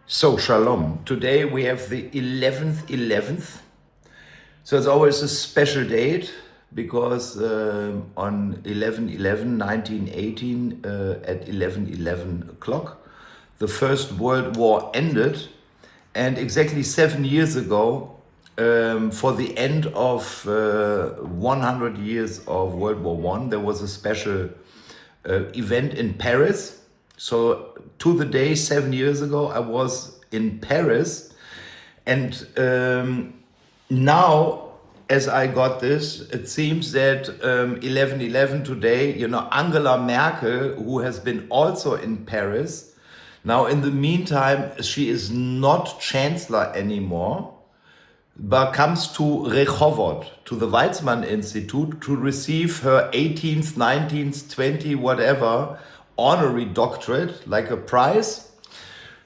So, Shalom. Today we have the 11th. So it's always a special date because on 1918, at 11 o'clock, the First World War ended. And exactly 7 years ago, for the end of 100 years of World War I, there was a special event in Paris. So to the day 7 years ago, I was in Paris, and now, as I got this, it seems that 11/11 today, Angela Merkel, who has been also in Paris, now in the meantime, she is not chancellor anymore, but comes to Rehovot, to the Weizmann Institute, to receive her 18th, 19th, 20, whatever, honorary doctorate, like a prize.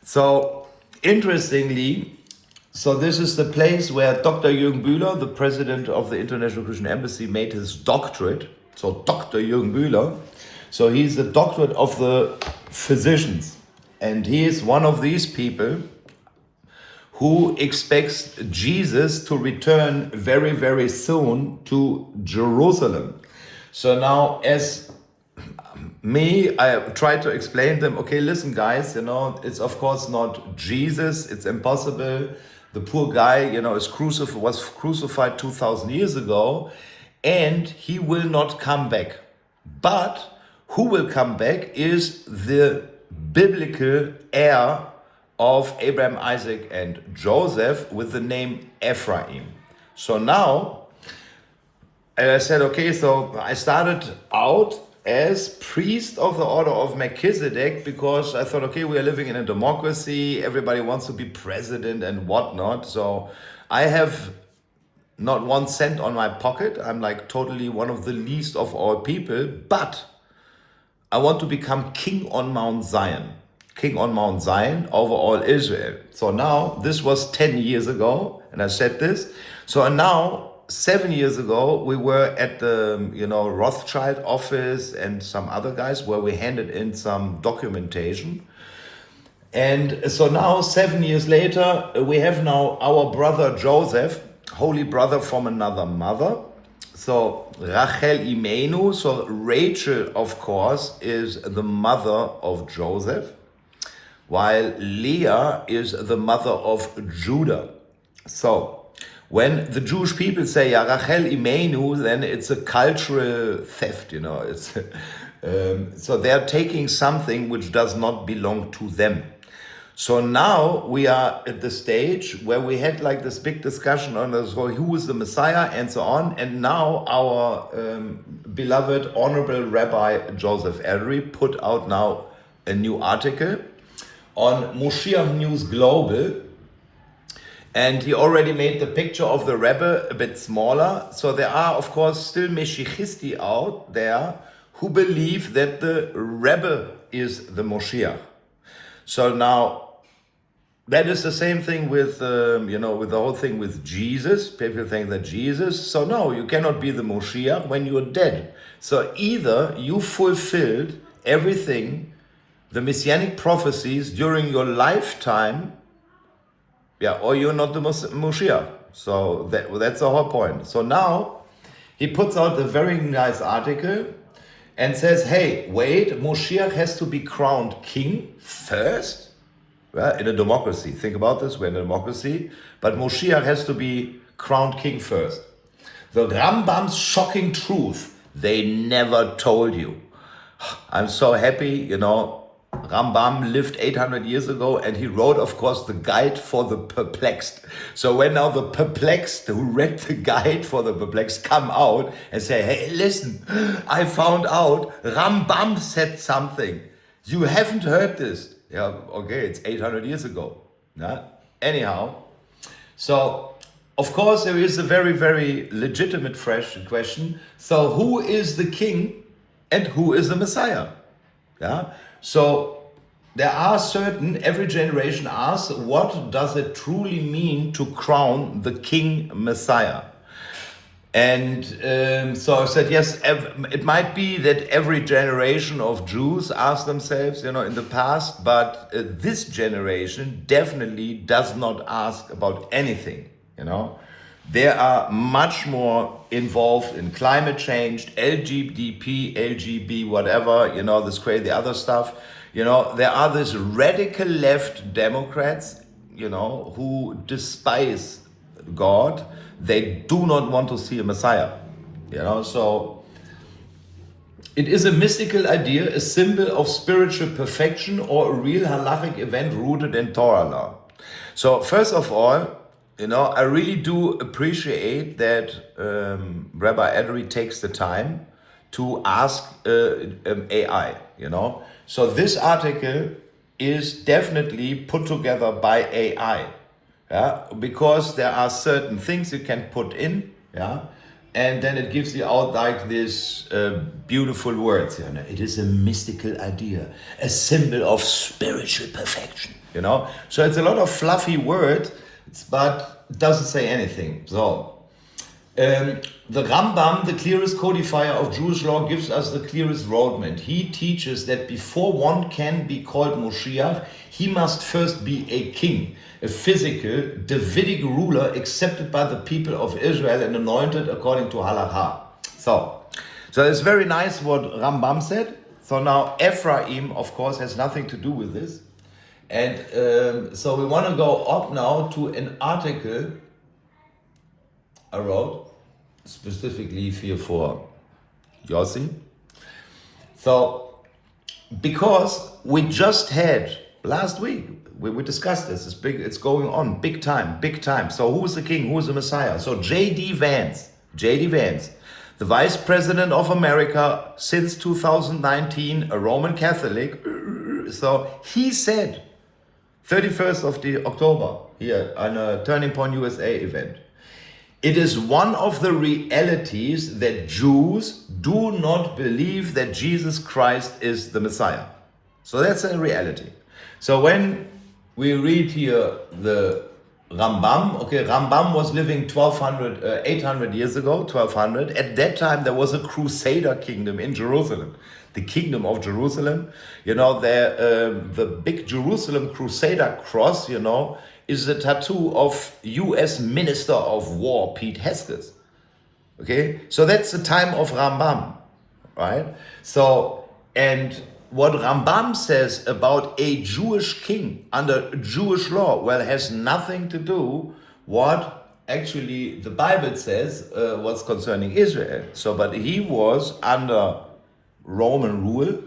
So interestingly, so this is the place where Dr. Jürgen Bühler, the president of the International Christian Embassy, made his doctorate. So Dr. Jürgen Bühler, so he's the doctorate of the physicians. And he is one of these people who expects Jesus to return very, very soon to Jerusalem. So now, as I try to explain them, okay, listen guys, it's of course not Jesus, it's impossible. The poor guy, was crucified 2,000 years ago, and he will not come back. But who will come back is the biblical heir of Abraham, Isaac, and Joseph with the name Ephraim. So now, I said, okay, so I started out as priest of the order of Melchizedek because I thought, okay, we are living in a democracy, everybody wants to be president and whatnot, so I have not 1 cent on my pocket, I'm like totally one of the least of all people, but I want to become king on Mount Zion over all Israel. So now, this was 10 years ago, and I said this, so now 7 years ago, we were at the Rothschild office and some other guys where we handed in some documentation. And so now, 7 years later, we have now our brother Joseph, holy brother from another mother. So Rachel Imenu, so Rachel, of course, is the mother of Joseph, while Leah is the mother of Judah. So when the Jewish people say Rachel Imenu, then it's a cultural theft, It's so they're taking something which does not belong to them. So now we are at the stage where we had like this big discussion on who is the Messiah and so on. And now our beloved Honorable Rabbi Yosef Edery put out now a new article on Moshiach News Global. And he already made the picture of the Rebbe a bit smaller. So there are, of course, still Meshichisti out there who believe that the Rebbe is the Moshiach. So now, that is the same thing with, with the whole thing with Jesus. People think that Jesus. So no, you cannot be the Moshiach when you're dead. So either you fulfilled everything, the Messianic prophecies during your lifetime, or you're not the Moshiach. So that's the whole point. So now he puts out a very nice article and says, hey, wait, Moshiach has to be crowned king first? Well, in a democracy. Think about this, we're in a democracy. But Moshiach has to be crowned king first. The Rambam's shocking truth, they never told you. I'm so happy, Rambam lived 800 years ago, and he wrote, of course, the guide for the perplexed. So when now the perplexed who read the guide for the perplexed come out and say, hey, listen, I found out Rambam said something. You haven't heard this. Yeah, okay, it's 800 years ago. Yeah? Anyhow, so of course there is a very, very legitimate fresh question. So who is the king and who is the Messiah? Yeah. So there are every generation asks, what does it truly mean to crown the king Messiah? And so I said, yes, it might be that every generation of Jews ask themselves, in the past, but this generation definitely does not ask about anything, They are much more involved in climate change, LGBT, LGB, whatever, this crazy other stuff. There are these radical left Democrats, who despise God. They do not want to see a Messiah, so it is a mystical idea, a symbol of spiritual perfection, or a real halachic event rooted in Torah law. So first of all, I really do appreciate that Rabbi Edery takes the time to ask AI, So this article is definitely put together by AI, because there are certain things you can put in, and then it gives you out like this beautiful words. It is a mystical idea, a symbol of spiritual perfection. So it's a lot of fluffy words, but it doesn't say anything. So the Rambam, the clearest codifier of Jewish law, gives us the clearest roadmap. He teaches that before one can be called Moshiach, he must first be a king, a physical, Davidic ruler accepted by the people of Israel and anointed according to Halakha. So it's very nice what Rambam said. So now Ephraim, of course, has nothing to do with this. And so we want to go up now to an article I wrote specifically here for Yossi. So, because we just had last week, we discussed this, it's going on, big time. So who is the king, who is the Messiah? So J.D. Vance, the Vice President of America since 2019, a Roman Catholic. So he said, 31st of October, here on a Turning Point USA event, it is one of the realities that Jews do not believe that Jesus Christ is the Messiah. So that's a reality. So when we read here the Rambam, Rambam was living 800 years ago, 1200. At that time, there was a Crusader kingdom in Jerusalem, the kingdom of Jerusalem. The big Jerusalem Crusader cross, is the tattoo of U.S. Minister of War, Pete Hesketh. Okay, so that's the time of Rambam, right? So, and what Rambam says about a Jewish king under Jewish law, has nothing to do what actually the Bible says, what's concerning Israel. So, but he was under Roman rule.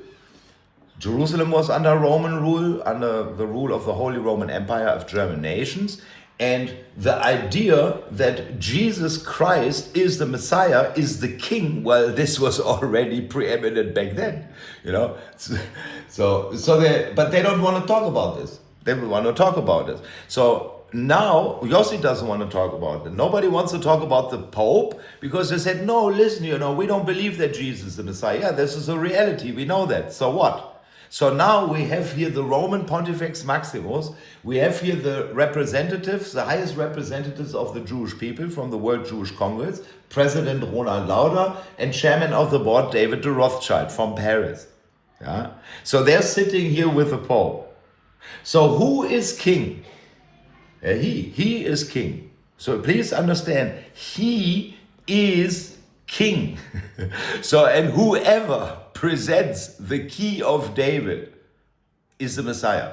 Jerusalem was under Roman rule, under the rule of the Holy Roman Empire of German nations. And the idea that Jesus Christ is the Messiah, is the king, this was already preeminent back then, but they don't want to talk about this. They want to talk about this. So now Yossi doesn't want to talk about it. Nobody wants to talk about the Pope because they said, no, listen, we don't believe that Jesus is the Messiah. Yeah, this is a reality. We know that. So what? So now we have here the Roman Pontifex Maximus, we have here the representatives, the highest representatives of the Jewish people from the World Jewish Congress, President Ronald Lauder, and Chairman of the Board David de Rothschild from Paris. Yeah? So they're sitting here with the Pope. So who is king? He is king. So please understand, he is king. So, and whoever presents the key of David is the Messiah.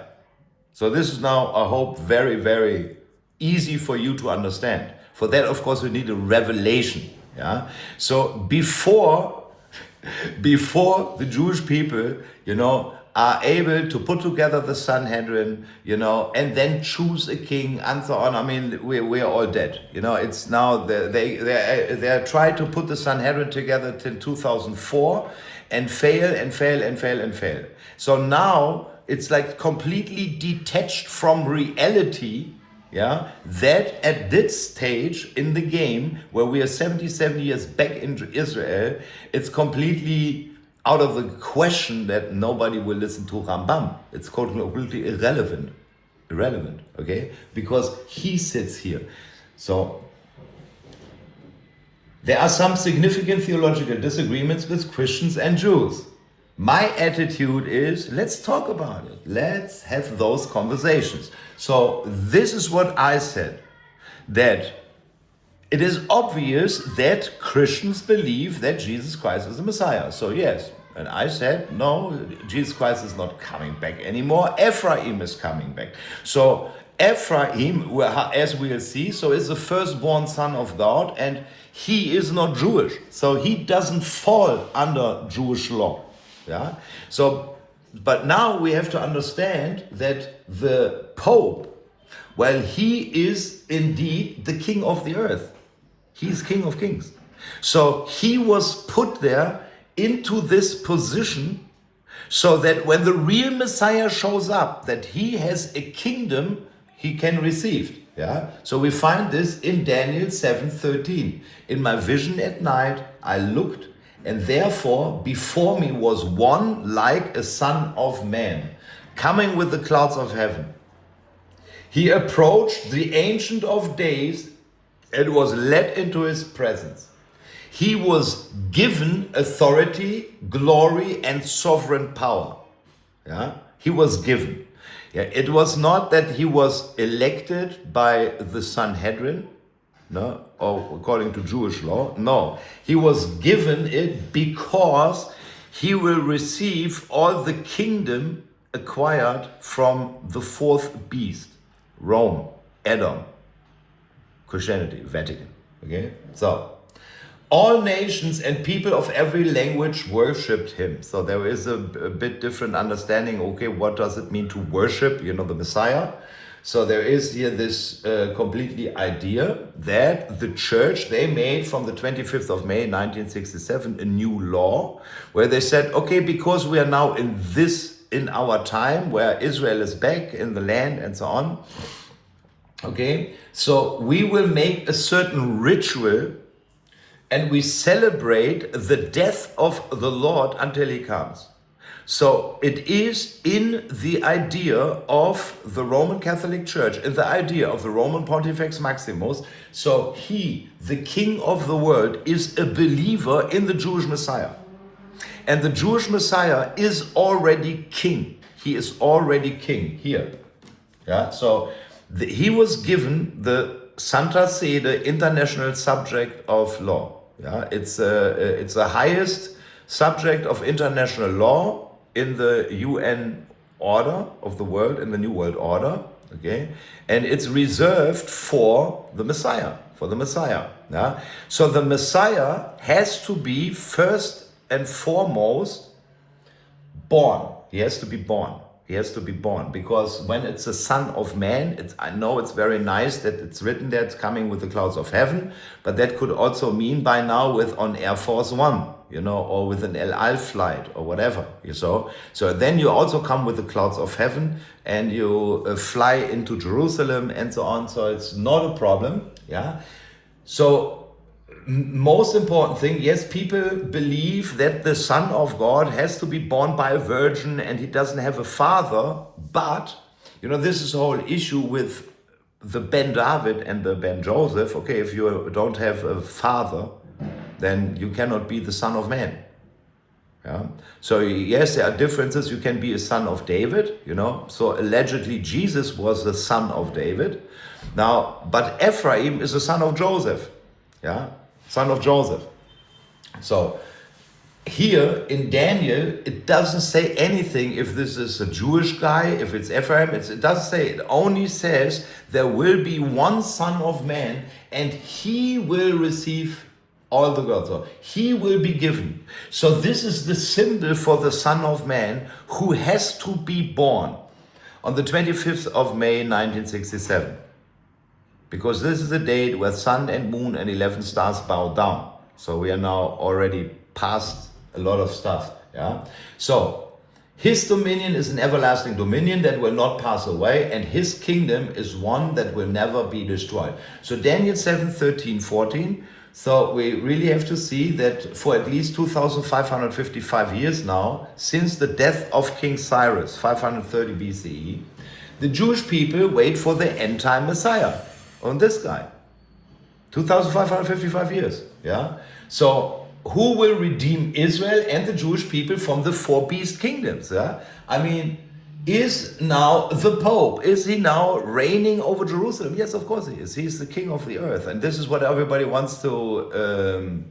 So this is now, I hope, very, very easy for you to understand. For that, of course, we need a revelation. Yeah. So before the Jewish people, are able to put together the Sanhedrin, and then choose a king and so on. I mean, we're all dead. It's now they tried to put the Sanhedrin together till 2004 and fail. So now it's like completely detached from reality. Yeah, that at this stage in the game where we are 77 years back in Israel, it's completely out of the question that nobody will listen to Rambam. It's completely irrelevant, okay? Because he sits here. So There are some significant theological disagreements with Christians and Jews. My attitude is, let's talk about it. Let's have those conversations. So this is what I said, that it is obvious that Christians believe that Jesus Christ is the Messiah. So yes, and I said, no, Jesus Christ is not coming back anymore. Ephraim is coming back. So Ephraim, as we'll see, so is the firstborn son of God, and he is not Jewish. So he doesn't fall under Jewish law. Yeah. So, but now we have to understand that the Pope, well, he is indeed the king of the earth. He's King of Kings. So he was put there into this position so that when the real Messiah shows up, that he has a kingdom he can receive. Yeah. So we find this in Daniel 7:13. In my vision at night, I looked, and therefore before me was one like a son of man, coming with the clouds of heaven. He approached the Ancient of Days and was led into his presence. He was given authority, glory, and sovereign power. Yeah, he was given. Yeah, it was not that he was elected by the Sanhedrin, no, or according to Jewish law. No, he was given it because he will receive all the kingdom acquired from the fourth beast, Rome, Edom, Christianity, Vatican. Okay, so all nations and people of every language worshipped him. So there is a bit different understanding. Okay, what does it mean to worship, the Messiah? So there is here this completely idea that the church, they made from the 25th of May, 1967, a new law where they said, okay, because we are now in our time where Israel is back in the land and so on, okay, so we will make a certain ritual and we celebrate the death of the Lord until he comes. So it is in the idea of the Roman Catholic Church, in the idea of the Roman Pontifex Maximus. So he, the king of the world, is a believer in the Jewish Messiah. And the Jewish Messiah is already king. He is already king here. Yeah. So he was given the Santa Sede international subject of law. Yeah, it's the highest subject of international law in the UN order of the world, in the New World Order. Okay, and it's reserved for the Messiah. Yeah, so the Messiah has to be first and foremost born. He has to be born. He has to be born, because when it's a son of man, I know it's very nice that it's written there, it's coming with the clouds of heaven, but that could also mean by now on Air Force One, or with an El Al flight or whatever, So then you also come with the clouds of heaven and you fly into Jerusalem and so on. So it's not a problem. Yeah. So most important thing, yes, people believe that the Son of God has to be born by a virgin and he doesn't have a father, but, this is the whole issue with the Ben David and the Ben Joseph. Okay, if you don't have a father, then you cannot be the Son of Man. Yeah. So yes, there are differences. You can be a son of David, So allegedly Jesus was the son of David. Now, but Ephraim is the son of Joseph. Yeah. Son of Joseph. So here in Daniel, it doesn't say anything if this is a Jewish guy, if it's Ephraim. It doesn't say. It only says there will be one Son of Man and he will receive all the gods. So he will be given. So this is the symbol for the Son of Man who has to be born on the 25th of May, 1967. Because this is the date where sun and moon and 11 stars bow down. So we are now already past a lot of stuff. Yeah. So his dominion is an everlasting dominion that will not pass away, and his kingdom is one that will never be destroyed. So Daniel 7:13-14. So we really have to see that for at least 2,555 years now, since the death of King Cyrus, 530 BCE, the Jewish people wait for the end-time Messiah. On this guy. 2,555 years. Yeah. So who will redeem Israel and the Jewish people from the four beast kingdoms? Yeah. I mean, is now the Pope, is he now reigning over Jerusalem? Yes, of course he is. He's the king of the earth. And this is what everybody wants to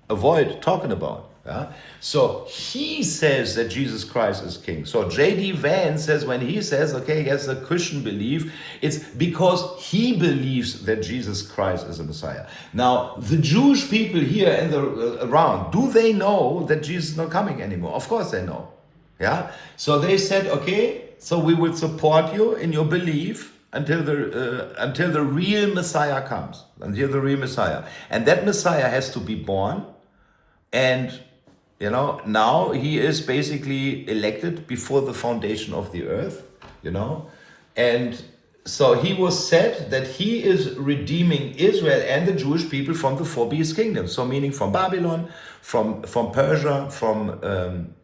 avoid talking about. Yeah? So he says that Jesus Christ is king. So J.D. Vance says, when he says, okay, he has a Christian belief, it's because he believes that Jesus Christ is the Messiah. Now, the Jewish people here and around, do they know that Jesus is not coming anymore? Of course they know. Yeah. So they said, okay, so we will support you in your belief until the real Messiah comes, until the real Messiah. And that Messiah has to be born. And, you know, now he is basically elected before the foundation of the earth, you know. And so he was said that he is redeeming Israel and the Jewish people from the four beast kingdoms. So meaning from Babylon, from Persia, from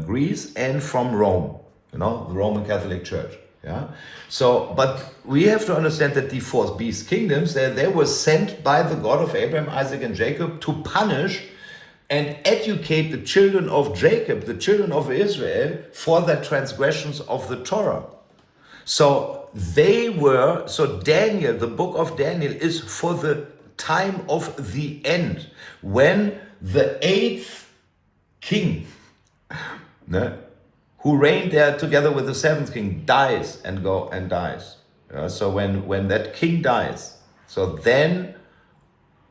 Greece, and from Rome, you know, the Roman Catholic Church. Yeah. So, but we have to understand that the four beast kingdoms, they were sent by the God of Abraham, Isaac, and Jacob to punish and educate the children of Jacob, the children of Israel, for their transgressions of the Torah. So Daniel, the book of Daniel, is for the time of the end, when the eighth king, who reigned there together with the seventh king, dies. So when that king dies, so then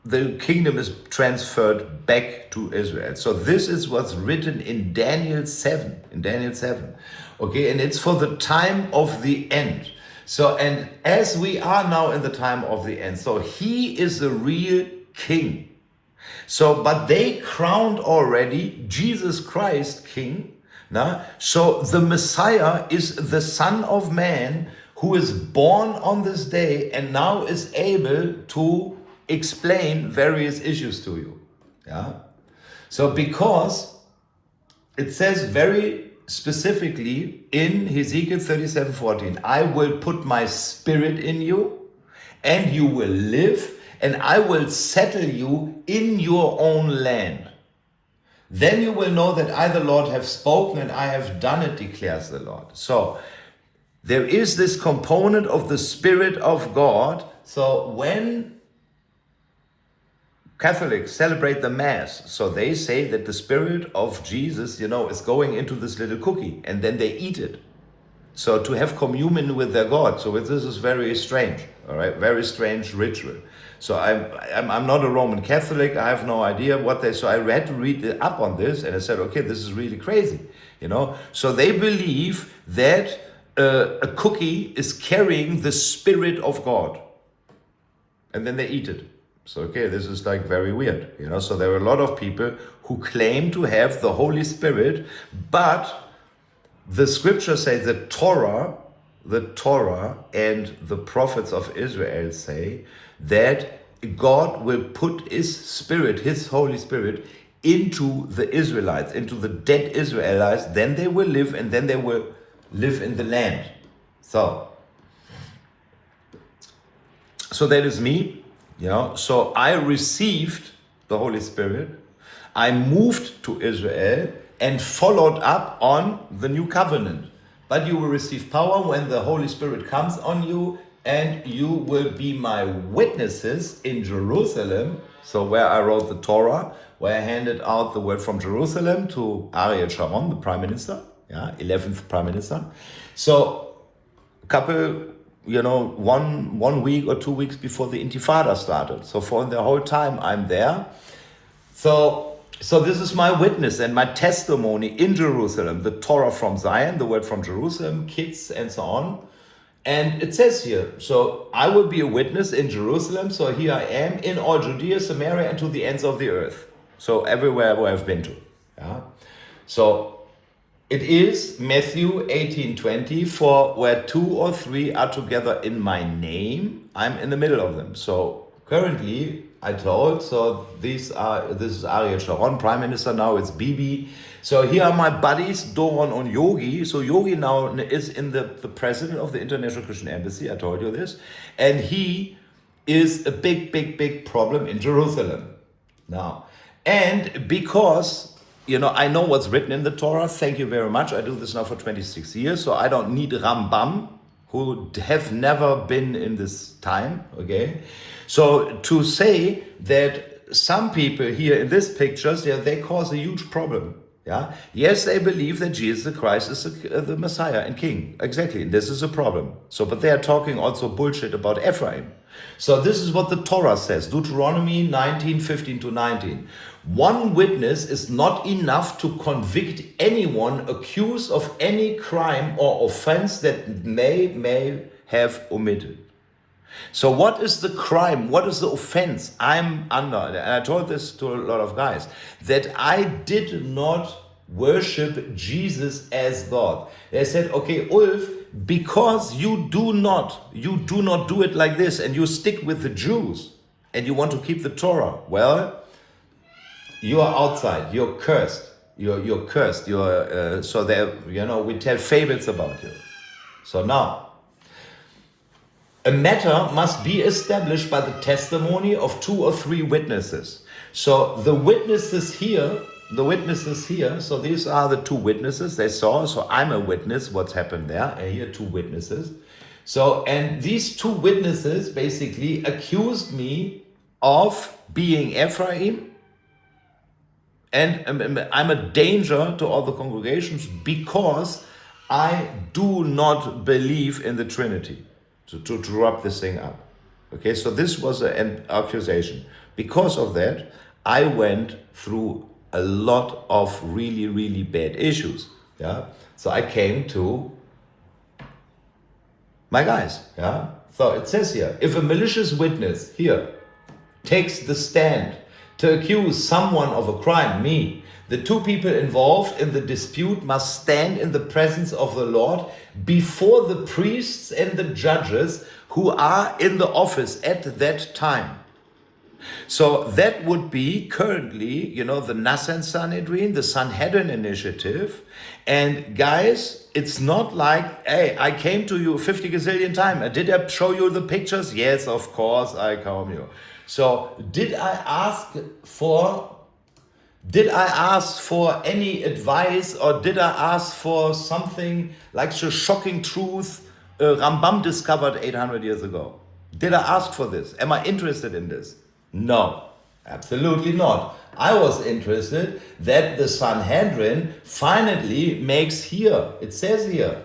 the kingdom is transferred back to Israel. So this is what's written in Daniel 7. Okay, and it's for the time of the end. So, and as we are now in the time of the end, so he is the real king. So, but they crowned already Jesus Christ king. So the Messiah is the Son of Man who is born on this day and now is able to explain various issues to you. Yeah. So because it says very specifically in Ezekiel 37:14, I will put my spirit in you and you will live, and I will settle you in your own land. Then you will know that I, the Lord, have spoken and I have done it, declares the Lord. So there is this component of the Spirit of God. So when Catholics celebrate the Mass, so they say that the Spirit of Jesus, you know, is going into this little cookie, and then they eat it. So to have communion with their God. So this is very strange, all right? Very strange ritual. So I'm not a Roman Catholic. I have no idea what they. So I had to read up on this, and I said, okay, this is really crazy, you know. So they believe that a cookie is carrying the Spirit of God, and then they eat it. So okay, this is like very weird, you know. So there are a lot of people who claim to have the Holy Spirit, but the scriptures say the Torah and the prophets of Israel say that God will put his Spirit, his Holy Spirit, into the Israelites, into the dead Israelites. Then they will live, and then they will live in the land. So that is me, you know. So I received the Holy Spirit. I moved to Israel and followed up on the new covenant. But you will receive power when the Holy Spirit comes on you, and you will be my witnesses in Jerusalem. So where I wrote the Torah, where I handed out the word from Jerusalem to Ariel Sharon, the prime minister, 11th prime minister. So a couple, you know, one week or 2 weeks before the Intifada started. So for the whole time I'm there. So this is my witness and my testimony in Jerusalem, the Torah from Zion, the word from Jerusalem, kids and so on. And it says here, so I will be a witness in Jerusalem. So here I am in all Judea, Samaria, and to the ends of the earth. So everywhere where I've been to. Yeah. So it is Matthew 18:20, for where 2 or 3 are together in my name, I'm in the middle of them. So currently, I told, so this is Ariel Sharon, Prime Minister now, it's Bibi. So here are my buddies, Doron and Yogi. So Yogi now is in the president of the International Christian Embassy, I told you this. And he is a big, big, big problem in Jerusalem. Now, and because, I know what's written in the Torah, thank you very much. I do this now for 26 years, so I don't need Rambam, who have never been in this time, okay? So to say that some people here in these pictures, they cause a huge problem. Yeah. Yes, they believe that Jesus the Christ is the Messiah and King. Exactly. This is a problem. So, but they are talking also bullshit about Ephraim. So this is what the Torah says. Deuteronomy 19:15-19. One witness is not enough to convict anyone accused of any crime or offense that may have omitted. So what is the crime? What is the offense I'm under? And I told this to a lot of guys, that I did not worship Jesus as God. They said, okay, Ulf, because you do not do it like this, and you stick with the Jews, and you want to keep the Torah, well, you are outside. You're cursed. You're cursed. So there, we tell fables about you. So now, a matter must be established by the testimony of 2 or 3 witnesses. So the witnesses here, so these are the 2 witnesses they saw. So I'm a witness, what's happened there. And here 2 witnesses. So, and these 2 witnesses basically accused me of being Ephraim. And I'm a danger to all the congregations because I do not believe in the Trinity. To wrap this thing up. Okay, so this was an accusation. Because of that, I went through a lot of really, really bad issues. Yeah. So I came to my guys. Yeah. So it says here, if a malicious witness here takes the stand to accuse someone of a crime, me, the 2 people involved in the dispute must stand in the presence of the Lord before the priests and the judges who are in the office at that time. So that would be currently, the Nasan Sanhedrin, the Sanhedrin Initiative. And guys, it's not like, hey, I came to you 50 gazillion times. Did I show you the pictures? Yes, of course, I come you. So did I ask for any advice, or did I ask for something like the shocking truth Rambam discovered 800 years ago? Did I ask for this? Am I interested in this? No, absolutely not. I was interested that the Sanhedrin finally makes here, it says here,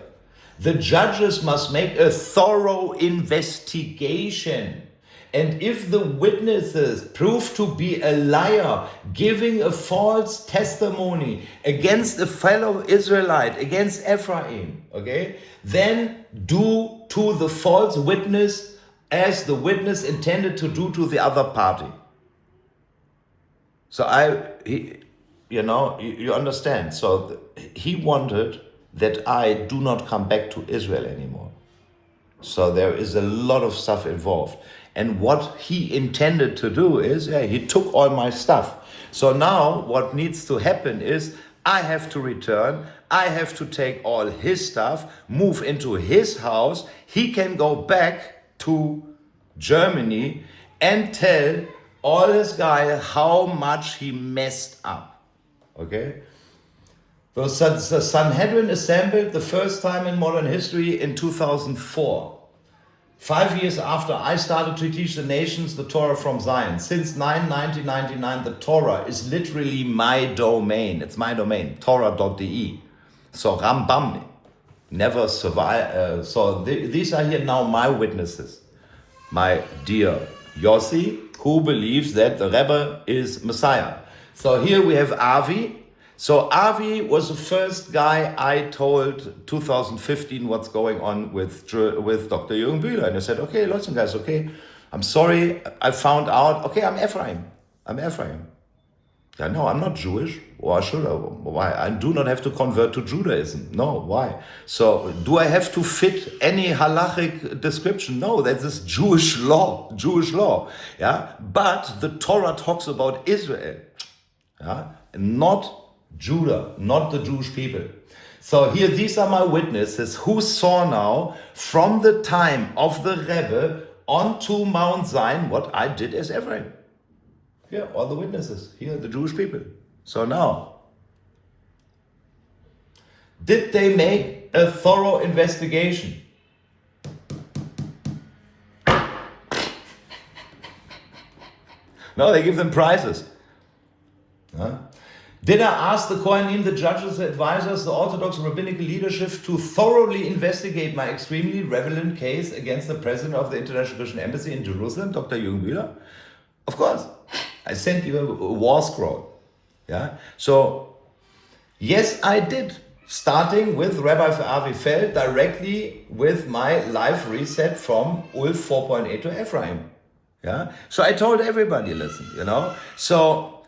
the judges must make a thorough investigation. And if the witnesses prove to be a liar, giving a false testimony against a fellow Israelite, against Ephraim, okay, then do to the false witness as the witness intended to do to the other party. So you understand. So he wanted that I do not come back to Israel anymore. So there is a lot of stuff involved. And what he intended to do is, he took all my stuff. So now what needs to happen is I have to return. I have to take all his stuff, move into his house. He can go back to Germany and tell all his guys how much he messed up. Okay? So the Sanhedrin assembled the first time in modern history in 2004. 5 years after I started to teach the nations the Torah from Zion. Since 1999, the Torah is literally my domain. It's my domain, torah.de. So Rambam never survived. These are here now my witnesses. My dear Yossi, who believes that the Rebbe is Messiah. So here we Have Avi. So Avi was the first guy I told 2015 what's going on with Dr. Jürgen Bühler. And I said, okay, listen guys, okay, I'm sorry, I found out, okay, I'm Ephraim. Yeah, no, I'm not Jewish. Why should I? Why? I do not have to convert to Judaism. No, why? So do I have to fit any halachic description? No, that is Jewish law. Yeah, but the Torah talks about Israel. Yeah, not Judah, not the Jewish people. So here, these are my witnesses who saw now from the time of the Rebbe onto Mount Zion what I did as Ephraim. Here, all the witnesses, here, the Jewish people. So now, did they make a thorough investigation? No, they give them prizes. Huh? Did I ask the Kohanim, the judges, the advisors, the orthodox rabbinical leadership to thoroughly investigate my extremely relevant case against the president of the International Christian Embassy in Jerusalem, Dr. Jürgen Bühler? Of course. I sent you a war scroll. Yeah. So, yes, I did. Starting with Rabbi Avi Feld, directly with my live reset from Ulf 4.8 to Ephraim. Yeah. So I told everybody, listen, So,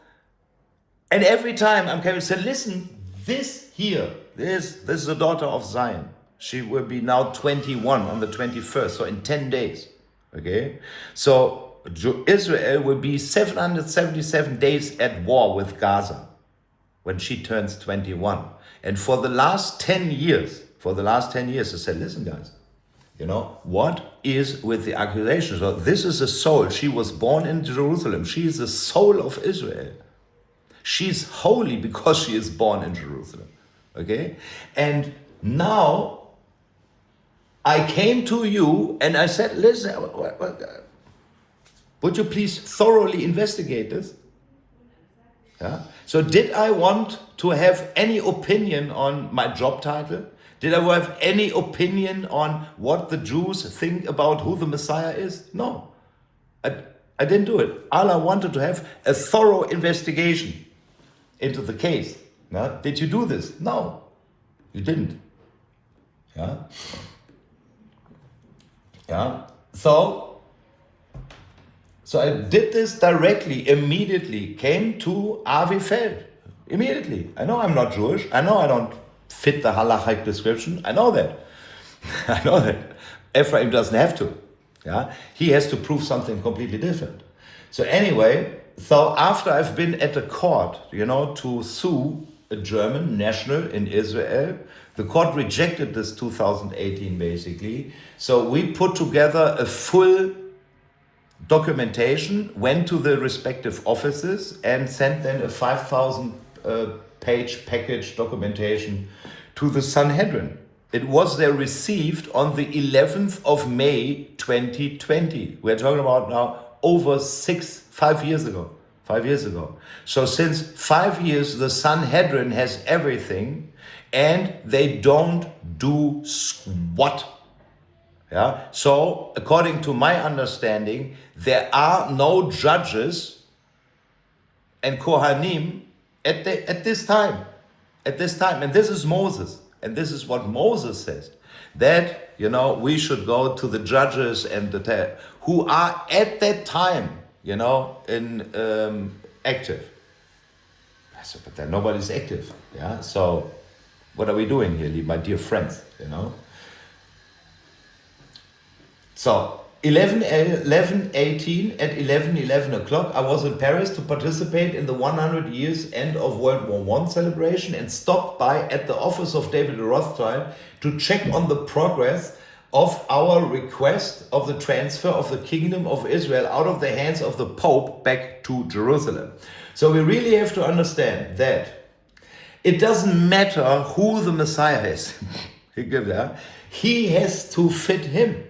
and every time I'm coming to say, listen, this here, this is the daughter of Zion. She will be now 21 on the 21st, so in 10 days. Okay. So, Israel will be 777 days at war with Gaza when she turns 21. And for the last 10 years, I said, listen guys, what is with the accusation? So this is a soul. She was born in Jerusalem. She is the soul of Israel. She's holy because she is born in Jerusalem. Okay? And now I came to you and I said, listen, would you please thoroughly investigate this? Yeah. So did I want to have any opinion on my job title? Did I have any opinion on what the Jews think about who the Messiah is? No. I didn't do it. All I wanted to have a thorough investigation into the case. Yeah. Did you do this? No. You didn't. Yeah. Yeah. So I did this directly, immediately, came to Avi Feld, immediately. I know I'm not Jewish. I know I don't fit the halachic description. I know that. I know that. Ephraim doesn't have to. Yeah, he has to prove something completely different. So anyway, after I've been at a court, to sue a German national in Israel, the court rejected this 2018 basically. So we put together a full documentation, went to the respective offices and sent them a 5,000 page package documentation to the Sanhedrin. It was there received on the 11th of May 2020. We're talking about now over 5 years ago. 5 years ago. So since 5 years, the Sanhedrin has everything and they don't do squat. Yeah. So according to my understanding, there are no judges and Kohanim at this time. And this is Moses. And this is what Moses says. That, we should go to the judges and who are at that time, in active. I said, but then nobody's active. Yeah. So what are we doing here, my dear friends, So 11/18 at 11 o'clock, I was in Paris to participate in the 100 years end of World War I celebration and stopped by at the office of David Rothschild to check on the progress of our request of the transfer of the kingdom of Israel out of the hands of the Pope back to Jerusalem. So we really have to understand that it doesn't matter who the Messiah is. He has to fit him.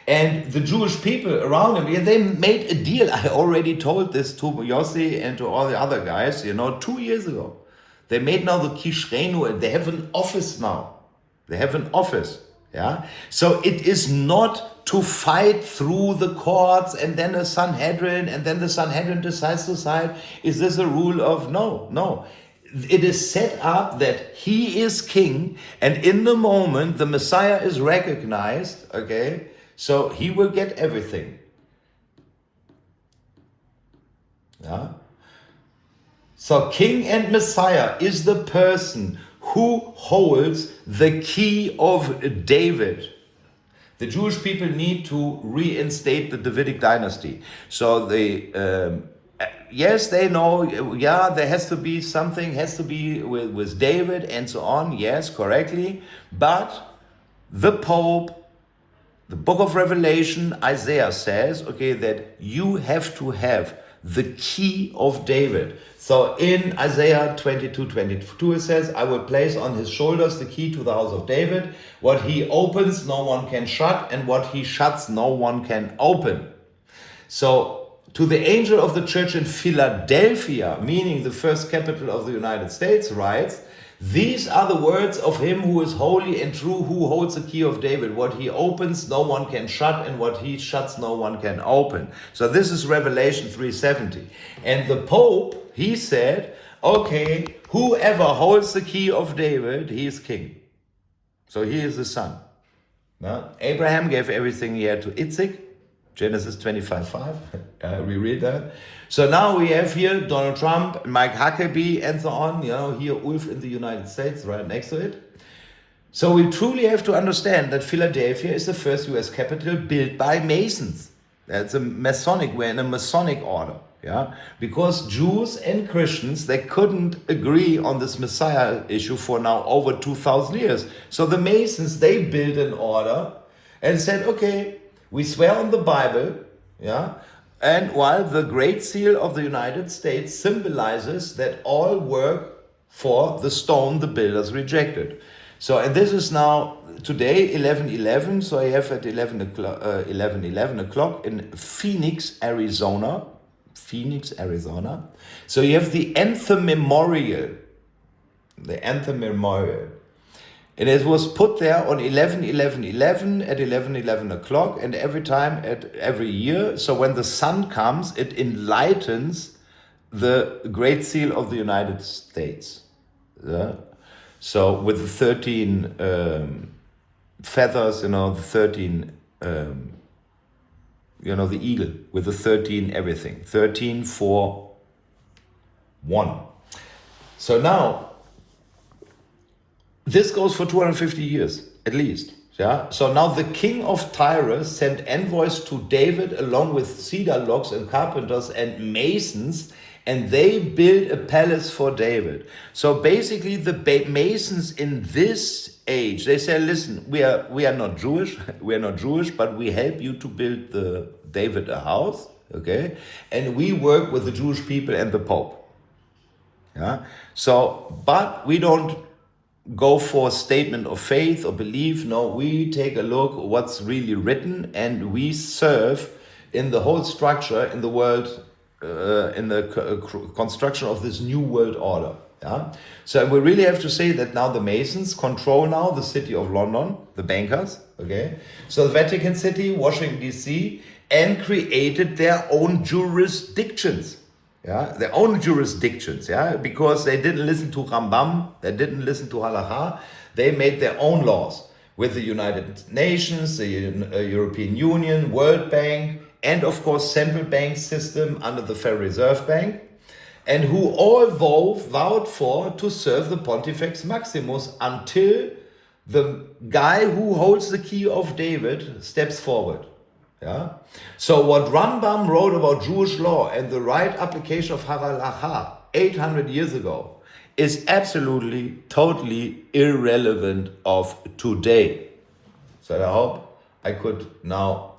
And the Jewish people around him, they made a deal. I already told this to Yossi and to all the other guys, 2 years ago. They made now the Kishrenu, and they have an office now. They have an office. Yeah. So it is not to fight through the courts and then a Sanhedrin, and then the Sanhedrin decides to decide, is this a rule of no. It is set up that he is king, and in the moment the Messiah is recognized, okay, so he will get everything. Yeah. So King and Messiah is the person who holds the key of David. The Jewish people need to reinstate the Davidic dynasty. So yes, they know, there has to be something, with David and so on, yes, correctly. But the Pope, the book of Revelation, Isaiah says, okay, that you have to have the key of David. So in Isaiah 22:22 it says, I will place on his shoulders the key to the house of David. What he opens, no one can shut, and what he shuts, no one can open. So to the angel of the church in Philadelphia, meaning the first capital of the United States, writes, these are the words of him who is holy and true, who holds the key of David. What he opens, no one can shut, and what he shuts, no one can open. So this is Revelation 3:70. And the Pope, he said, okay, whoever holds the key of David, he is king. So he is the son. Now, Abraham gave everything he had to Isaac, Genesis 25:5. We read that. So now we have here Donald Trump, Mike Huckabee, and so on. Here Ulf in the United States, right next to it. So we truly have to understand that Philadelphia is the first U.S. capital built by Masons. That's we're in a Masonic order. Yeah, because Jews and Christians, they couldn't agree on this Messiah issue for now over 2,000 years. So the Masons, they built an order and said, okay, we swear on the Bible, yeah, and while the Great Seal of the United States symbolizes that all work for the stone the builders rejected. So, and this is now today 11:11. So I have at 11 o'clock in Phoenix, Arizona. So you have the Anthem Memorial. And it was put there on 11/11/11 at 11:11 o'clock, and every year. So when the sun comes, it enlightens the Great Seal of the United States. Yeah? So with the 13 feathers, the 13, the eagle with the 13 everything. 13, 4, 1. So now, this goes for 250 years, at least. Yeah. So now the king of Tyre sent envoys to David along with cedar logs and carpenters and masons, and they built a palace for David. So basically the masons in this age, they say, listen, we are not Jewish, but we help you to build David a house, okay? And we work with the Jewish people and the Pope. Yeah. So, but we don't go for a statement of faith or belief. No, we take a look what's really written, and we serve in the whole structure in the world, in the construction of this new world order. Yeah. So we really have to say that now the Masons control now the city of London, the bankers, okay? So the Vatican City, Washington DC, and created their own jurisdictions. Yeah, their own jurisdictions, yeah, because they didn't listen to Rambam, they didn't listen to Halacha, they made their own laws with the United Nations, the European Union, World Bank, and of course central bank system under the Federal Reserve Bank, and who all vowed for to serve the Pontifex Maximus until the guy who holds the key of David steps forward. Yeah. So what Rambam wrote about Jewish law and the right application of Halacha 800 years ago is absolutely, totally irrelevant of today. So I hope I could now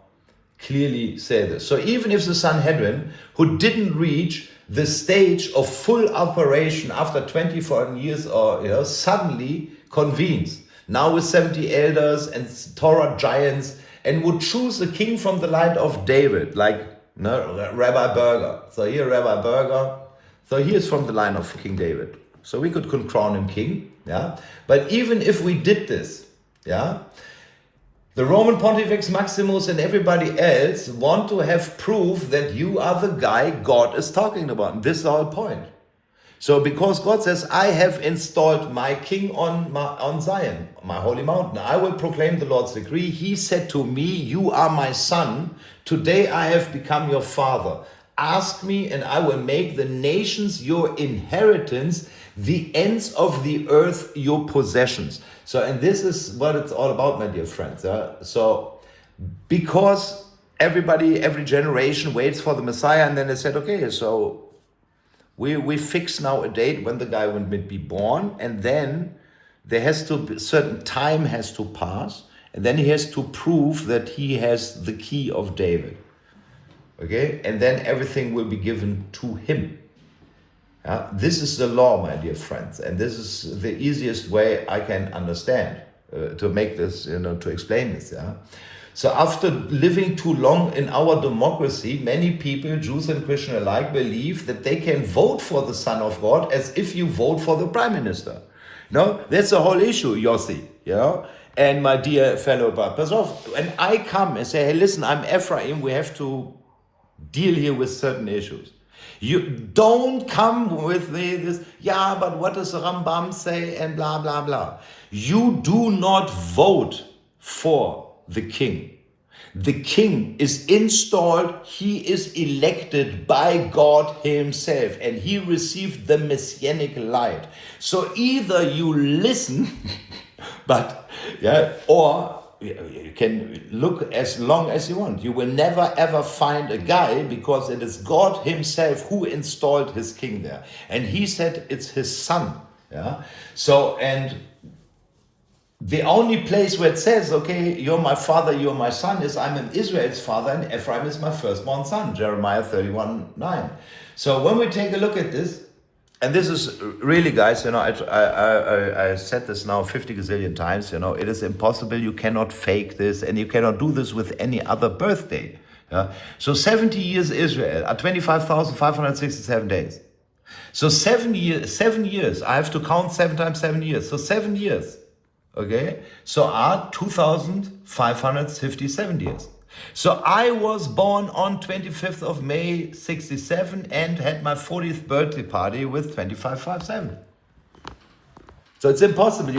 clearly say this. So even if the Sanhedrin, who didn't reach the stage of full operation after 24 years or suddenly convenes, now with 70 elders and Torah giants, and would choose a king from the line of David, like Rabbi Berger. So here, Rabbi Berger. So he is from the line of King David. So we could crown him king. Yeah. But even if we did this, yeah, the Roman Pontifex Maximus and everybody else want to have proof that you are the guy God is talking about. And this is the whole point. So because God says, I have installed my king on Zion, my holy mountain, I will proclaim the Lord's decree. He said to me, you are my son. Today I have become your father. Ask me and I will make the nations your inheritance, the ends of the earth your possessions. So, and this is what it's all about, my dear friends. So because every generation waits for the Messiah, and then they said, okay, so we fix now a date when the guy will be born, and then there has to be certain time has to pass, And then he has to prove that he has the key of David. Okay? And then everything will be given to him. This is the law, my dear friends. And this is the easiest way I can understand to make this, to explain this. So after living too long in our democracy, many people, Jews and Christians alike, believe that they can vote for the Son of God as if you vote for the Prime Minister. No, that's the whole issue, Yossi. And my dear fellow brothers, when I come and say, hey, listen, I'm Ephraim, we have to deal here with certain issues. You don't come with this, but what does the Rambam say, and blah, blah, blah. You do not vote for the king. The king is installed, he is elected by God himself, and he received the messianic light. So either you listen, or you can look as long as you want. You will never ever find a guy, because it is God himself who installed his king there. And he said it's his son. So, and the only place where it says, okay, you're my father, you're my son, is I'm in Israel's father, and Ephraim is my firstborn son, Jeremiah 31:9. So when we take a look at this, and this is really, guys, I said this now 50 gazillion times, it is impossible, you cannot fake this, and you cannot do this with any other birthday. So 70 years Israel are 25,567 days. So 7 years, I have to count 7 times 7 years, so 7 years. Okay, so are 2,557 years. So I was born on 25th of May, 67, and had my 40th birthday party with 2557. So it's impossible.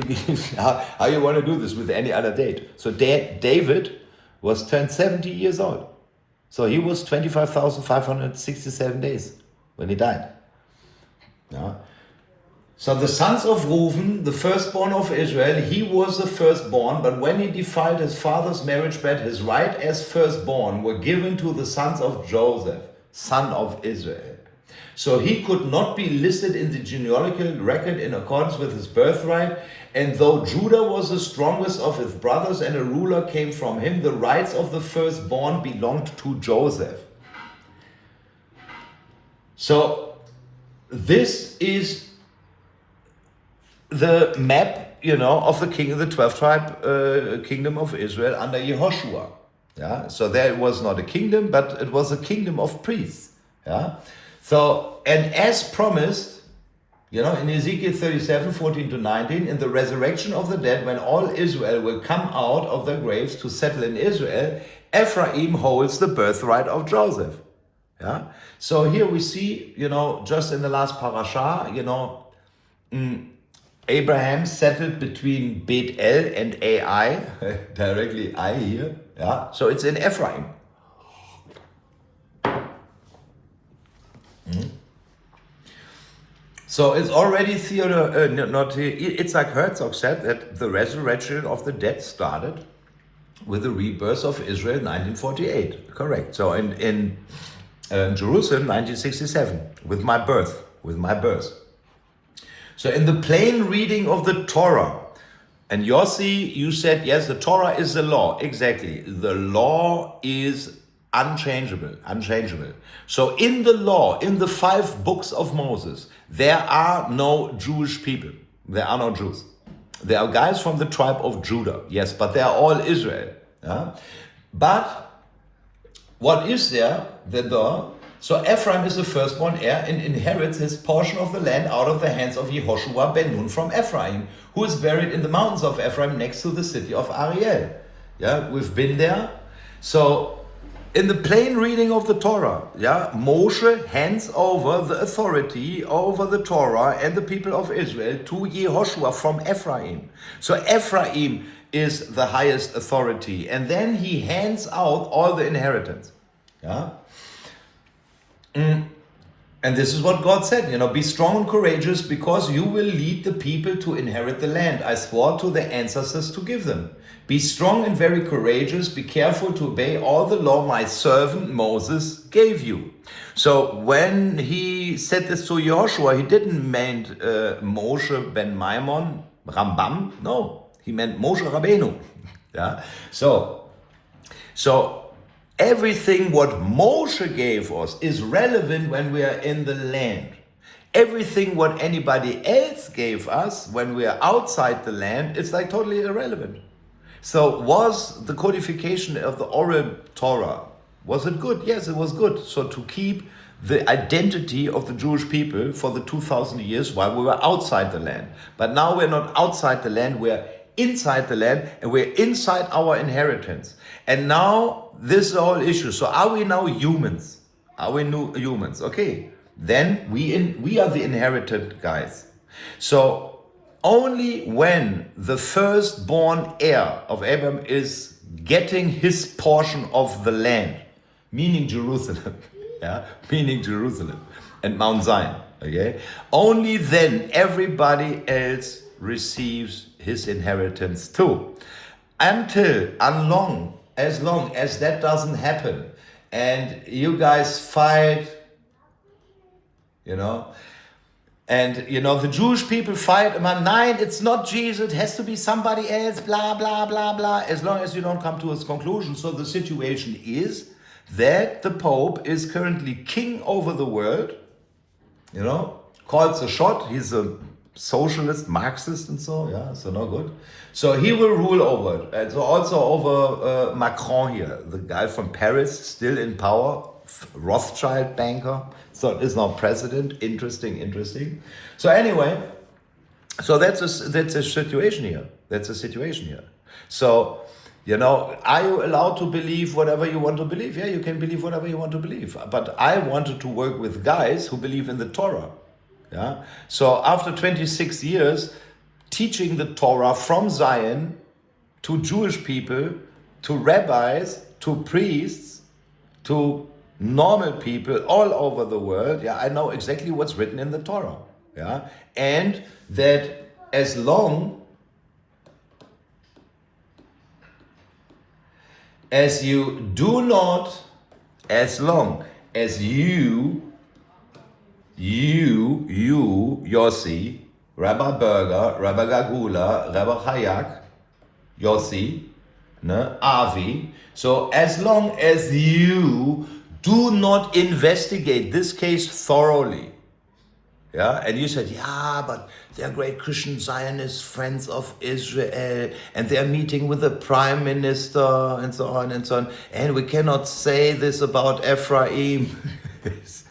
How you want to do this with any other date? So David was turned 70 years old. So he was 25,567 days when he died. So the sons of Reuben, the firstborn of Israel, he was the firstborn, but when he defiled his father's marriage bed, his right as firstborn were given to the sons of Joseph, son of Israel. So he could not be listed in the genealogical record in accordance with his birthright, and though Judah was the strongest of his brothers and a ruler came from him, the rights of the firstborn belonged to Joseph. So this is the map, of the king of the 12th tribe kingdom of Israel under Yehoshua. So there was not a kingdom, but it was a kingdom of priests. So, and as promised, in Ezekiel 37:14-19, in the resurrection of the dead, when all Israel will come out of their graves to settle in Israel, Ephraim holds the birthright of Joseph. So here we see, just in the last parasha, Abraham settled between Bet El and Ai, directly Ai here. So it's in Ephraim. So it's already it's like Herzog said, that the resurrection of the dead started with the rebirth of Israel 1948. Correct. So in Jerusalem 1967 with my birth. So in the plain reading of the Torah, and Yossi, you said, yes, the Torah is the law. Exactly. The law is unchangeable. So in the law, in the 5 books of Moses, there are no Jewish people. There are no Jews. There are guys from the tribe of Judah, yes, but they are all Israel. But what is there? So Ephraim is the firstborn heir and inherits his portion of the land out of the hands of Yehoshua ben Nun from Ephraim, who is buried in the mountains of Ephraim next to the city of Ariel. We've been there. So in the plain reading of the Torah, Moshe hands over the authority over the Torah and the people of Israel to Yehoshua from Ephraim. So Ephraim is the highest authority, and then he hands out all the inheritance. And this is what God said, be strong and courageous, because you will lead the people to inherit the land I swore to their ancestors to give them. Be strong and very courageous, be careful to obey all the law my servant Moses gave you. So when he said this to Yehoshua, he didn't mean Moshe ben Maimon, Rambam, no, he meant Moshe Rabbeinu. Yeah. So everything what Moshe gave us is relevant when we are in the land. Everything what anybody else gave us when we are outside the land, it's like totally irrelevant. So was the codification of the oral Torah, was it good? Yes, it was good. So to keep the identity of the Jewish people for the 2,000 years while we were outside the land. But now we're not outside the land, we're inside the land, and we're inside our inheritance. And now this is the whole issue. So are we now humans? Are we new humans? Okay, then we are the inherited guys. So only when the firstborn heir of Abraham is getting his portion of the land, meaning Jerusalem, yeah, meaning Jerusalem and Mount Zion, okay, only then everybody else receives his inheritance too. As long as that doesn't happen, and you guys fight, and the Jewish people fight among, nine, it's not Jesus, it has to be somebody else, blah, blah, blah, blah, as long as you don't come to a conclusion. So the situation is that the Pope is currently king over the world, calls the shot, he's a socialist, Marxist and so, yeah, so no good. So he will rule over it. And so also over Macron here, the guy from Paris, still in power, Rothschild banker, so is now president. Interesting. So anyway, so that's a situation here. That's a situation here. So, are you allowed to believe whatever you want to believe? Yeah, you can believe whatever you want to believe. But I wanted to work with guys who believe in the Torah. Yeah. So after 26 years, teaching the Torah from Zion to Jewish people, to rabbis, to priests, to normal people all over the world, yeah, I know exactly what's written in the Torah. Yeah. And that as long as you do not, as long as you, Yossi, Rabbi Berger, Rabbi Gagula, Rabbi Hayak, Yossi, Avi. So as long as you do not investigate this case thoroughly, yeah, and you said, yeah, but they are great Christian Zionist friends of Israel, and they are meeting with the prime minister, and so on, and we cannot say this about Ephraim.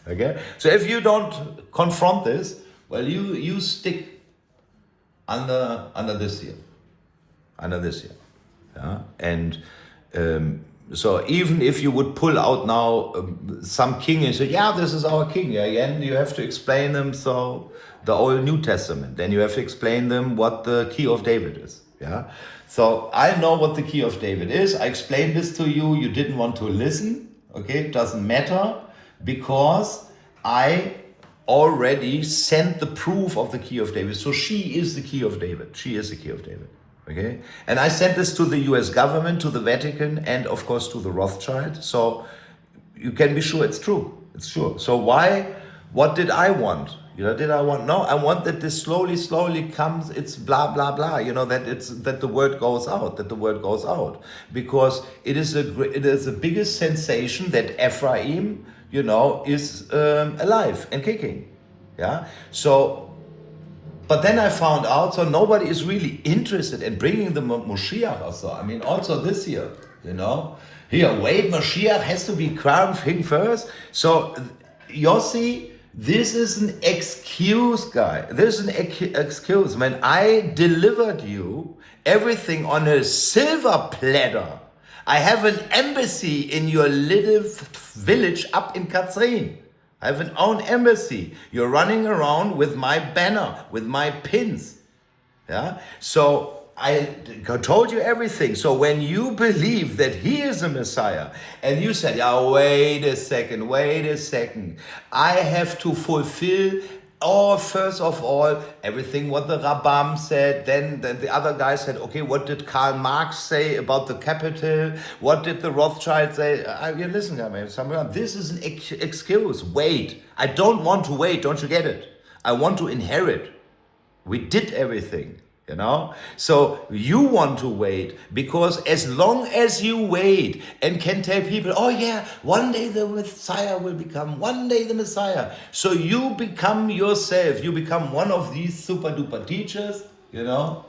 Okay, so if you don't confront this, well, you stick under this here, yeah, and so even if you would pull out now some king and say, yeah, this is our king, yeah, again you have to explain them. So the Old New Testament, then you have to explain them what the key of David is, yeah. So I know what the key of David is. I explained this to you. You didn't want to listen. Okay, it doesn't matter, because I already sent the proof of the key of David. So she is the key of David. She is the key of David. Okay? And I sent this to the US government, to the Vatican, and of course to the Rothschild. So you can be sure it's true. It's true. So what did I want? No, I want that this slowly comes, it's blah, blah, blah, that the word goes out, because it is the biggest sensation that Ephraim, is alive and kicking. Yeah. So, but then I found out, so nobody is really interested in bringing the Moshiach also. I mean, also this year, Mashiach has to be crowned king first. So, Yossi, this is an excuse, guy. This is an excuse. When I delivered you everything on a silver platter, I have an embassy in your little village up in Katzrin. I have an own embassy. You're running around with my banner, with my pins. Yeah. So I told you everything. So when you believe that he is a Messiah, and you said, yeah, wait a second. I have to fulfill first of all, everything what the Rambam said. Then the other guy said, okay, what did Karl Marx say about the capital? What did the Rothschild say? Listen, this is an excuse. Wait. I don't want to wait. Don't you get it? I want to inherit. We did everything. You know, so you want to wait, because as long as you wait and can tell people, oh yeah, one day the Messiah will become, one day the Messiah. So you become yourself, you become one of these super duper teachers, you know,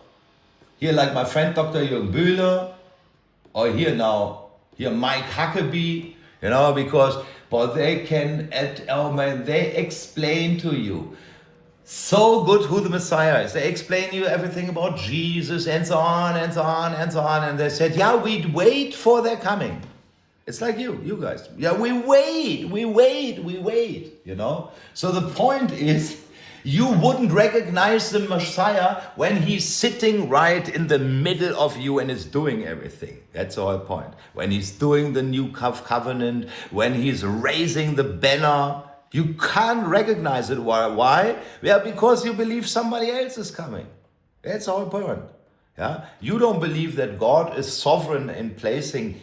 here like my friend Dr. Jürgen Bühler, or here Mike Huckabee, you know, because, but they can, they explain to you so good who the Messiah is. They explain you everything about Jesus and so on and so on and so on. And they said, yeah, we'd wait for their coming. It's like you guys. Yeah, we wait, you know. So the point is, you wouldn't recognize the Messiah when he's sitting right in the middle of you and is doing everything. That's the whole point. When he's doing the new covenant, when he's raising the banner, you can't recognize it. Why? Yeah, because you believe somebody else is coming. That's the whole point. Yeah, you don't believe that God is sovereign in placing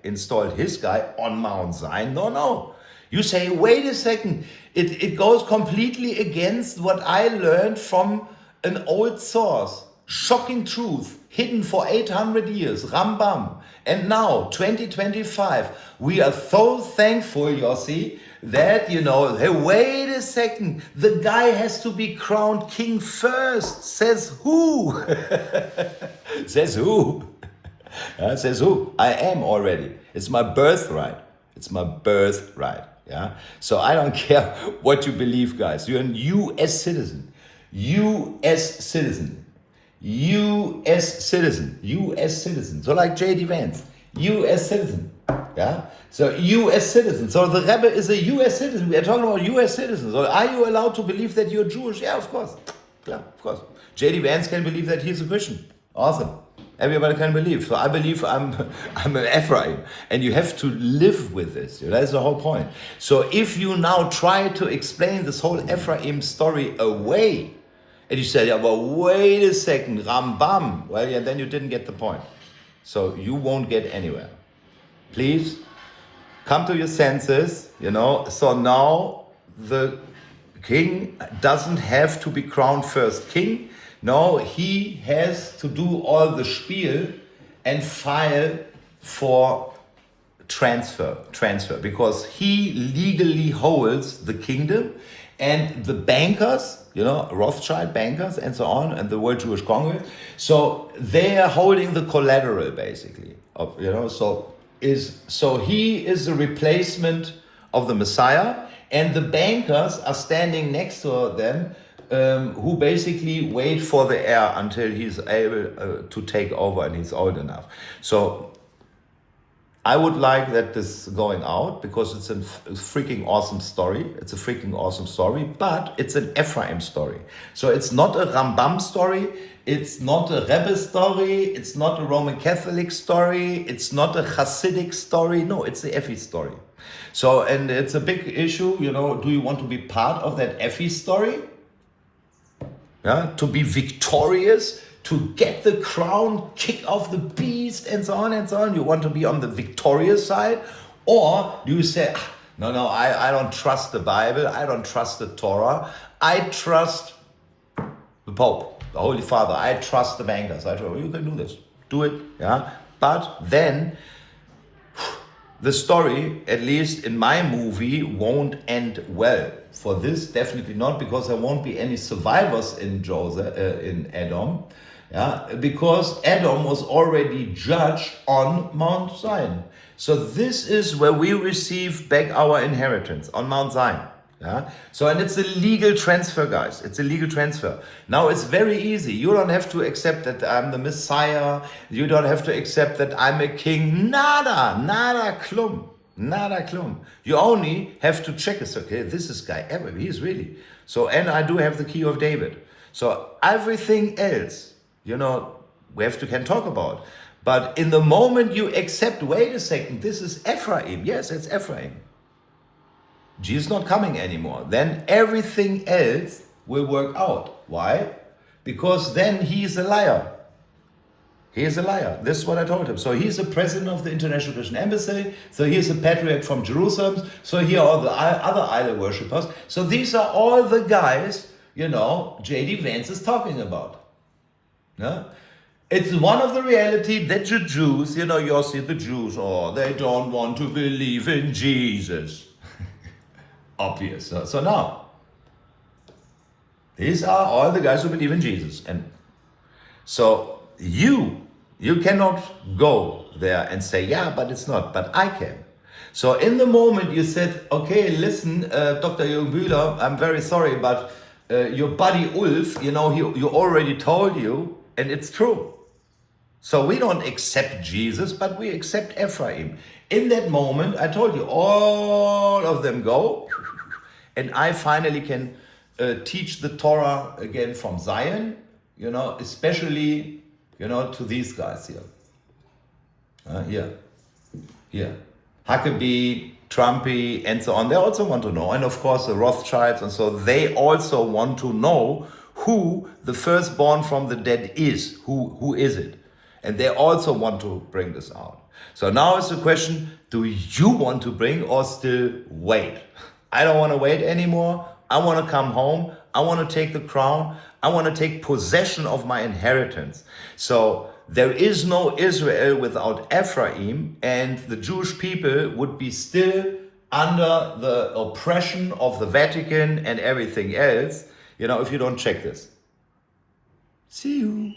installed his guy on Mount Zion. No. You say, wait a second. It goes completely against what I learned from an old source. Shocking truth, hidden for 800 years, Rambam. And now, 2025, we are so thankful, Yossi, that, you know, hey, wait a second, the guy has to be crowned king first. Says who? Says who? Says who? I am already. It's my birthright. It's my birthright. Yeah. So I don't care what you believe, guys. You're a U.S. citizen. U.S. citizen. U.S. citizen. U.S. citizen. So like J.D. Vance. U.S. citizen. Yeah. So U.S. citizen. So the Rebbe is a U.S. citizen. We are talking about U.S. citizens. So are you allowed to believe that you're Jewish? Yeah, of course. Yeah, of course. J.D. Vance can believe that he's a Christian. Awesome. Everybody can believe. So I believe I'm an Ephraim. And you have to live with this. That's the whole point. So if you now try to explain this whole Ephraim story away, and you say, yeah, well, wait a second, Rambam. Well, yeah, then you didn't get the point. So you won't get anywhere. Please come to your senses, you know. So now the king doesn't have to be crowned first king. No, he has to do all the spiel and file for transfer, because he legally holds the kingdom, and the bankers, you know, Rothschild bankers and so on, and the World Jewish Congress, so they are holding the collateral basically, you know, so he is a replacement of the Messiah, and the bankers are standing next to them, who basically wait for the heir until he's able to take over and he's old enough. So I would like that this is going out, because it's a freaking awesome story. It's a freaking awesome story, but it's an Ephraim story. So it's not a Rambam story. It's not a Rebbe story. It's not a Roman Catholic story. It's not a Hasidic story. No, it's the Ephi story. So, and it's a big issue, you know, do you want to be part of that Ephi story? Yeah, to be victorious, to get the crown, kick off the beast, and so on and so on. You want to be on the victorious side? Or do you say, no, I don't trust the Bible, I don't trust the Torah, I trust the Pope, the Holy Father, I trust the bankers. I tell you, you can do this, do it, yeah. But then the story, at least in my movie, won't end well. For this, definitely not, because there won't be any survivors in Edom. Yeah, because Edom was already judged on Mount Zion. So this is where we receive back our inheritance, on Mount Zion. Yeah. So, and it's a legal transfer, guys. It's a legal transfer. Now it's very easy. You don't have to accept that I'm the Messiah. You don't have to accept that I'm a king. Nada klum. You only have to check it. Okay, this is guy ever. He is really. So, and I do have the key of David. So everything else, you know, can talk about. But in the moment you accept, wait a second, this is Ephraim. Yes, it's Ephraim. Jesus is not coming anymore. Then everything else will work out. Why? Because then he is a liar. He is a liar. This is what I told him. So he's the president of the International Christian Embassy. So he is a patriarch from Jerusalem. So here are the other idol worshippers. So these are all the guys, you know, J.D. Vance is talking about. Yeah? It's one of the reality that the Jews, you see the Jews, they don't want to believe in Jesus. Obvious. So now, these are all the guys who believe in Jesus. And so you cannot go there and say, yeah, but it's not, but I can. So in the moment you said, okay, listen, Dr. Jürgen Bühler, I'm very sorry, but your buddy Ulf, he already told you, and it's true. So we don't accept Jesus, but we accept Ephraim. In that moment, I told you, all of them go, and I finally can teach the Torah again from Zion, especially, to these guys here. Here. Huckabee, Trumpy, and so on. They also want to know. And of course, the Rothschilds, and so they also want to know who the firstborn from the dead is. Who is it? And they also want to bring this out. So now is the question, do you want to bring or still wait? I don't want to wait anymore. I want to come home. I want to take the crown. I want to take possession of my inheritance. So there is no Israel without Ephraim, and the Jewish people would be still under the oppression of the Vatican and everything else, if you don't check this. See you.